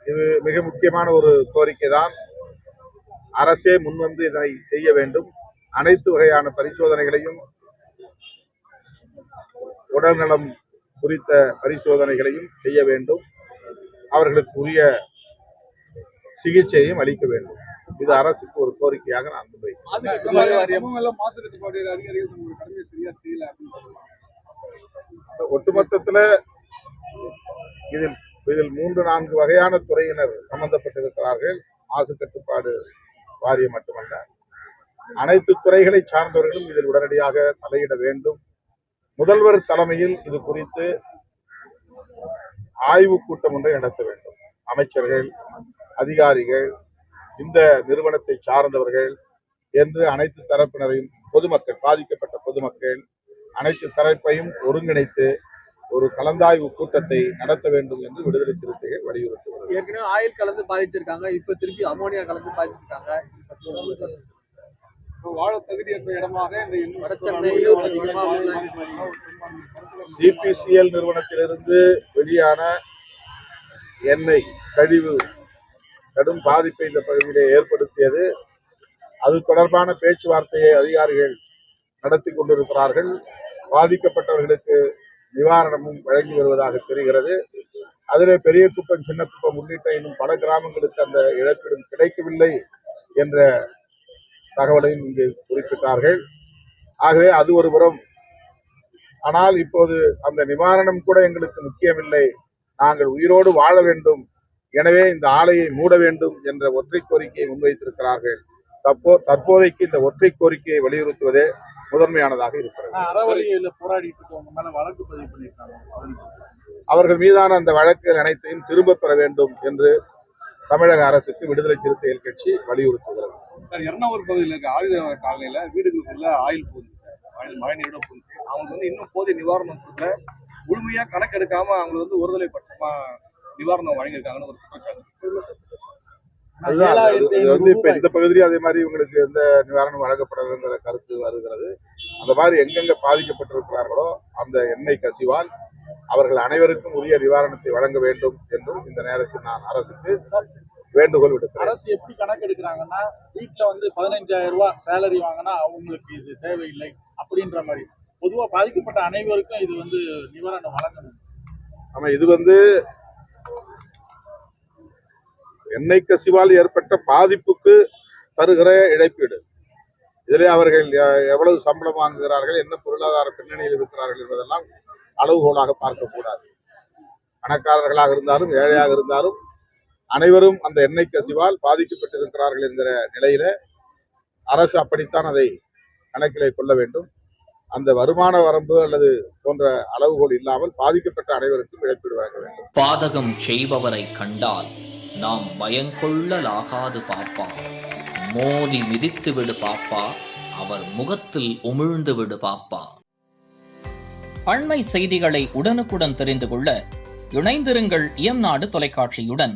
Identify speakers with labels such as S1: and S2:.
S1: இது மிக முக்கியமான ஒரு கோரிக்கை தான். அரசே முன்வந்து இதனை செய்ய வேண்டும். அனைத்து வகையான பரிசோதனைகளையும், உடல்நலம் குறித்த பரிசோதனைகளையும் செய்ய வேண்டும். அவர்களுக்கு உரிய சிகிச்சையும் அளிக்க வேண்டும். இது அரசுக்கு ஒரு கோரிக்கையாக நான் முன்வைக்கிறேன். ஒட்டுமொத்தத்துல இதில் 3-4 வகையான துறையினர் சம்பந்தப்பட்டிருக்கிறார்கள். மாசு கட்டுப்பாடு வாரியம் மட்டுமல்ல, அனைத்து துறைகளை சார்ந்தவர்களும் இதில் உடனடியாக தலையிட வேண்டும். முதல்வர் தலைமையில் இது குறித்து ஆய்வு கூட்டம் ஒன்றை நடத்த வேண்டும். அமைச்சர்கள், அதிகாரிகள், இந்த நிறுவனத்தை சார்ந்தவர்கள் என்று அனைத்து தரப்பினரையும், பொதுமக்கள், பாதிக்கப்பட்ட பொதுமக்கள் அனைத்து தரப்பையும் ஒருங்கிணைத்து ஒரு கலந்தாய்வு கூட்டத்தை நடத்த வேண்டும் என்று விடுதலை சிறுத்தைகள் வலியுறுத்துகிறது.
S2: ஏற்கனவே ஆயில் கலந்து பாதிச்சிருக்காங்க, இப்ப திருப்பி அமோனியா கலந்து பாதிச்சிருக்காங்க. வாழ தகுதியற்ற இடமாக
S1: சிபிசிஎல் நிறுவனத்திலிருந்து வெளியான எண்ணெய் கழிவு கடும் பாதிப்பை இந்த பகுதியிலே ஏற்படுத்தியது. அது தொடர்பான பேச்சுவார்த்தையை அதிகாரிகள் நடத்தி கொண்டிருக்கிறார்கள். பாதிக்கப்பட்டவர்களுக்கு நிவாரணமும் வழங்கி வருவதாக தெரிகிறது. அதிலே பெரிய குப்பம், சின்ன குப்பம் உள்ளிட்ட இன்னும் பல கிராமங்களுக்கு அந்த இழப்பீடும் கிடைக்கவில்லை என்ற தகவலையும் இங்கு குறிப்பிட்டார்கள். ஆகவே அது ஒரு புறம். ஆனால் இப்போது அந்த நிவாரணம் கூட எங்களுக்கு முக்கியமில்லை, நாங்கள் உயிரோடு வாழ வேண்டும், எனவே இந்த ஆலையை மூட வேண்டும் என்ற ஒற்றை கோரிக்கையை முன்வைத்திருக்கிறார்கள். தற்போதைக்கு இந்த ஒற்றை கோரிக்கையை வலியுறுத்துவதே முதன்மையானதாக இருக்கிறது. அவர்கள் மீதான அந்த வழக்குகள் அனைத்தையும் திரும்ப பெற வேண்டும் என்று தமிழக அரசுக்கு விடுதலை சிறுத்தைகள் கட்சி வலியுறுத்துகிறது.
S3: எர்ணாவூர் பகுதியில் இருக்க ஆயுத காலையில வீடுகளுக்குள்ள ஆயில் போகுது, மழைநீரோட போகுது. அவங்களுக்கு இன்னும் போதிய நிவாரணம் கொடுக்க முழுமையா கணக்கெடுக்காம அவங்களுக்கு ஒருதலை பட்சமா நிவாரணம் வழங்கியிருக்காங்கன்னு ஒரு குற்றச்சாட்டு.
S1: இப்ப இந்த பகுதியிலும் அதே மாதிரி இவங்களுக்கு எந்த நிவாரணம் வழங்கப்படவில்லைங்கிற கருத்து வருகிறது. அந்த மாதிரி எங்கெங்க பாதிக்கப்பட்டிருக்கிறார்களோ அந்த எண்ணெய் கசிவால் அவர்கள் அனைவருக்கும் உரிய நிவாரணத்தை வழங்க வேண்டும் என்றும் இந்த நேரத்தில் நான் அரசுக்கு வேண்டுகோள் விடுக்கிறேன்.
S2: அரசு எப்படி கணக்கு எடுக்கிறாங்கன்னா, வீட்டுல 15,000 ரூபாய் சேலரி வாங்கினா அவங்களுக்கு இது தேவையில்லை அப்படின்ற மாதிரி. பொதுவா பாதிக்கப்பட்ட அனைவருக்கும் இது நிவாரணம் வழங்கணும்.
S1: ஆமா, இது எண்ணெய் கசிவால் ஏற்பட்ட பாதிப்புக்கு தருகிற இழப்பீடு. இதிலே அவர்கள் எவ்வளவு சம்பளம் வாங்குகிறார்கள், என்ன பொருளாதார பின்னணியில் இருக்கிறார்கள் என்பதெல்லாம் அளவுகோலாக பார்க்கக்கூடாது. பணக்காரர்களாக இருந்தாலும் ஏழையாக இருந்தாலும் அனைவரும் அந்த எண்ணெய் கசிவால் பாதிக்கப்பட்டிருக்கிறார்கள் என்கிற நிலையில அரசு அப்படித்தான் அதை கணக்கிலே கொள்ள வேண்டும். அந்த வருமான வரம்பு அல்லது போன்ற அளவுகோல் இல்லாமல் பாதிக்கப்பட்ட அனைவருக்கும் இழப்பீடு வழங்க வேண்டும்.
S4: பாதகம் செய்பவரை கண்டால் நாம் பயங்கொள்ளலாகாது பாப்பா, மோதி மிதித்து விடு பாப்பா, அவர் முகத்தில் உமிழ்ந்து விடு பாப்பா. அண்மை செய்திகளை உடனுக்குடன் தெரிந்து கொள்ள இணைந்திருங்கள் இயம்நாடு தொலைக்காட்சியுடன்.